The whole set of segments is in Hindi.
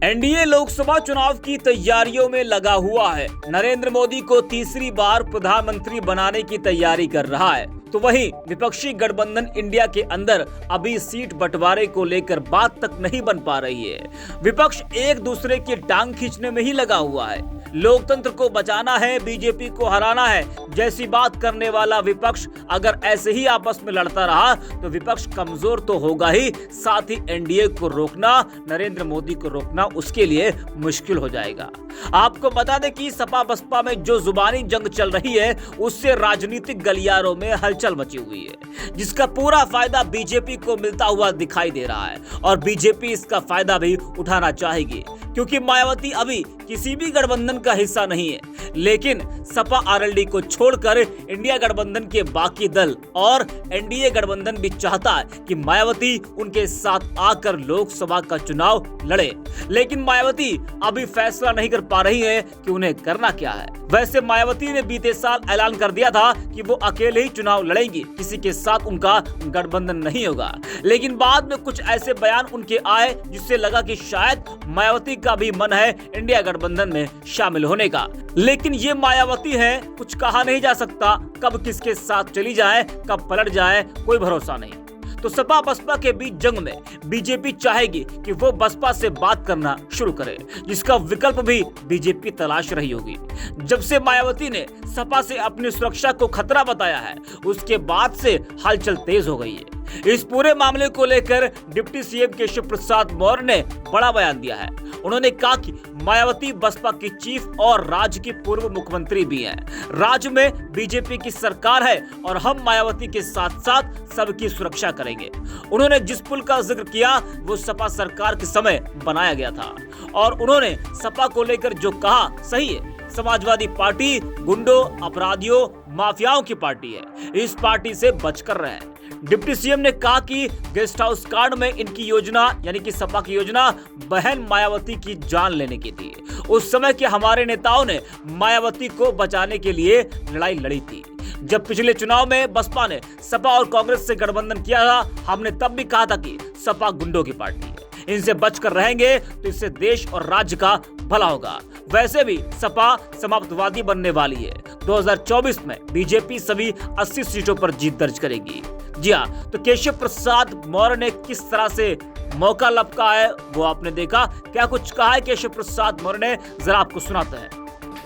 एनडीए लोकसभा चुनाव की तैयारियों में लगा हुआ है। नरेंद्र मोदी को तीसरी बार प्रधानमंत्री बनाने की तैयारी कर रहा है, तो वहीं विपक्षी गठबंधन इंडिया के अंदर अभी सीट बंटवारे को लेकर बात तक नहीं बन पा रही है। विपक्ष एक दूसरे की टांग खींचने में ही लगा हुआ है। लोकतंत्र को बचाना है, बीजेपी को हराना है जैसी बात करने वाला विपक्ष अगर ऐसे ही आपस में लड़ता रहा तो विपक्ष कमजोर तो होगा ही, साथ ही एनडीए को रोकना, नरेंद्र मोदी को रोकना उसके लिए मुश्किल हो जाएगा। आपको बता दें कि सपा बसपा में जो जुबानी जंग चल रही है उससे राजनीतिक गलियारों में हलचल मची हुई है, जिसका पूरा फायदा बीजेपी को मिलता हुआ दिखाई दे रहा है और बीजेपी इसका फायदा भी उठाना चाहेगी, क्योंकि मायावती अभी किसी भी गठबंधन का हिस्सा नहीं है। लेकिन सपा आरएलडी को छोड़कर इंडिया गठबंधन के बाकी दल और एनडीए गठबंधन भी चाहता है कि मायावती उनके साथ आकर लोकसभा का चुनाव लड़े, लेकिन मायावती अभी फैसला नहीं कर पा रही है कि उन्हें करना क्या है। वैसे मायावती ने बीते साल ऐलान कर दिया था कि वो अकेले ही चुनाव लड़ेंगी, किसी के साथ उनका गठबंधन नहीं होगा, लेकिन बाद में कुछ ऐसे बयान उनके आए जिससे लगा कि शायद मायावती का भी मन है इंडिया गठबंधन में शामिल होने का। लेकिन ये मायावती है, कुछ कहा नहीं जा सकता, कब किसके साथ चली जाए, कब पलट जाए, कोई भरोसा नहीं। तो सपा बसपा के बीच जंग में बीजेपी चाहेगी कि वो बसपा से बात करना शुरू करे, जिसका विकल्प भी बीजेपी तलाश रही होगी। जब से मायावती ने सपा से अपनी सुरक्षा को खतरा बताया है, उसके बाद से हलचल तेज हो गई है। इस पूरे मामले को लेकर डिप्टी सीएम केशव प्रसाद मौर्य ने बड़ा बयान दिया है। उन्होंने कहा कि मायावती बसपा की चीफ और राज्य की पूर्व मुख्यमंत्री भी हैं। राज्य में बीजेपी की सरकार है और हम मायावती के साथ साथ सबकी सुरक्षा करेंगे। उन्होंने जिस पुल का जिक्र किया वो सपा सरकार के समय बनाया गया था और उन्होंने सपा को लेकर जो कहा सही है। समाजवादी पार्टी गुंडों, अपराधियों, माफियाओं की पार्टी है, इस पार्टी से बचकर रहें। डिप्टी सीएम ने कहा कि गेस्ट हाउस कांड में इनकी योजना यानी कि सपा की योजना बहन मायावती की जान लेने की थी। उस समय के हमारे नेताओं ने मायावती को बचाने के लिए लड़ाई लड़ी थी। जब पिछले चुनाव में बसपा ने सपा और कांग्रेस से गठबंधन किया था, हमने तब भी कहा था कि सपा गुंडों की पार्टी है, इनसे बचकर रहेंगे तो इससे देश और राज्य का भला होगा। वैसे भी सपा समाप्तवादी बनने वाली है। 2024 में बीजेपी सभी 80 सीटों पर जीत दर्ज करेगी। जी हाँ, तो केशव प्रसाद मौर्य ने किस तरह से मौका लपका है वो आपने देखा। क्या कुछ कहा है केशव प्रसाद मौर्य ने, जरा आपको सुनाते हैं।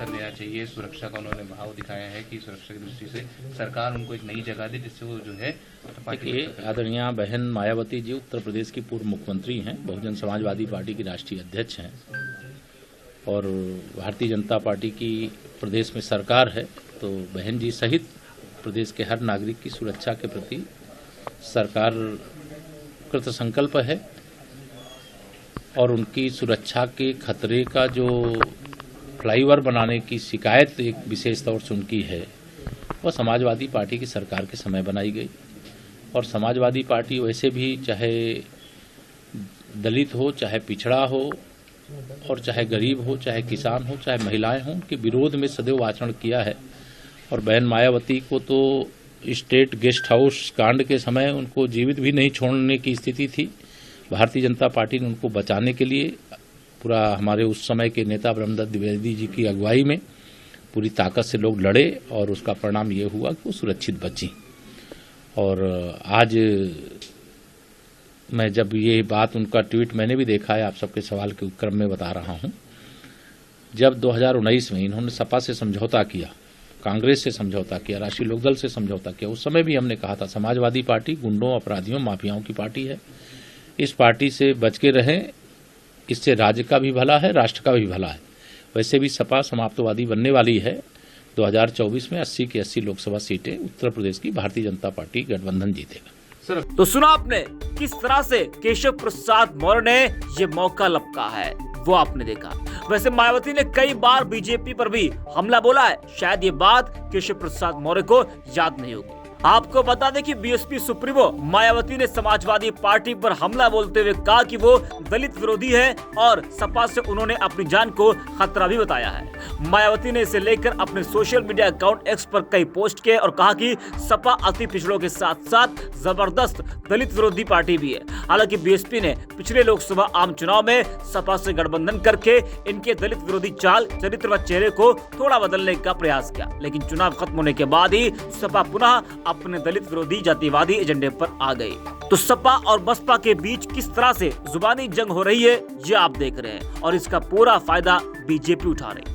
लेना चाहिए, सुरक्षा का उन्होंने भाव दिखाया है कि सुरक्षा की दृष्टि से सरकार उनको एक नई जगह दे जिससे वो जो है देखिए, आदरणीय बहन मायावती जी उत्तर प्रदेश की पूर्व मुख्यमंत्री हैं, बहुजन समाजवादी पार्टी की राष्ट्रीय अध्यक्ष हैं और भारतीय जनता पार्टी की प्रदेश में सरकार है। तो बहन जी सहित प्रदेश के हर नागरिक की सुरक्षा के प्रति सरकार कृत संकल्प है और उनकी सुरक्षा के खतरे का जो फ्लाईओवर बनाने की शिकायत एक विशेष तौर से उनकी है, वह समाजवादी पार्टी की सरकार के समय बनाई गई। और समाजवादी पार्टी वैसे भी चाहे दलित हो, चाहे पिछड़ा हो और चाहे गरीब हो, चाहे किसान हो, चाहे महिलाएं हों, उनके विरोध में सदैव आचरण किया है। और बहन मायावती को तो स्टेट गेस्ट हाउस कांड के समय उनको जीवित भी नहीं छोड़ने की स्थिति थी। भारतीय जनता पार्टी ने उनको बचाने के लिए पूरा हमारे उस समय के नेता ब्रह्मदत्त द्विवेदी जी की अगुवाई में पूरी ताकत से लोग लड़े और उसका परिणाम ये हुआ कि वो सुरक्षित बची। और आज मैं जब ये बात उनका ट्वीट मैंने भी देखा है, आप सबके सवाल के क्रम में बता रहा हूं। जब 2019 में इन्होंने सपा से समझौता किया, कांग्रेस से समझौता किया, राष्ट्रीय लोकदल से समझौता किया, उस समय भी हमने कहा था समाजवादी पार्टी गुंडों, अपराधियों, माफियाओं की पार्टी है, इस पार्टी से बच के रहें, इससे राज्य का भी भला है, राष्ट्र का भी भला है। वैसे भी सपा समाप्तवादी बनने वाली है। 2024 में 80 की 80 लोकसभा सीटें उत्तर प्रदेश की भारतीय जनता पार्टी गठबंधन जीतेगा। तो सुना आपने किस तरह से केशव प्रसाद मौर्य ने ये मौका लपका है, वो आपने देखा। वैसे मायावती ने कई बार बीजेपी पर भी हमला बोला है, शायद ये बात केशव प्रसाद मौर्य को याद नहीं होगी। आपको बता दें कि बीएसपी सुप्रीमो मायावती ने समाजवादी पार्टी पर हमला बोलते हुए कहा कि वो दलित विरोधी है और सपा से उन्होंने अपनी जान को खतरा भी बताया है। मायावती ने इसे लेकर अपने सोशल मीडिया अकाउंट एक्स पर कई पोस्ट किए और कहा कि सपा अति पिछड़ों के साथ साथ जबरदस्त दलित विरोधी पार्टी भी है। हालांकि बीएसपी ने पिछले लोकसभा आम चुनाव में सपा से गठबंधन करके इनके दलित विरोधी चाल, चरित्र व चेहरे को थोड़ा बदलने का प्रयास किया, लेकिन चुनाव खत्म होने के बाद ही सपा पुनः अपने दलित विरोधी जातिवादी एजेंडे पर आ गई। तो सपा और बसपा के बीच किस तरह से जुबानी जंग हो रही है, ये आप देख रहे हैं और इसका पूरा फायदा बीजेपी उठा रही है।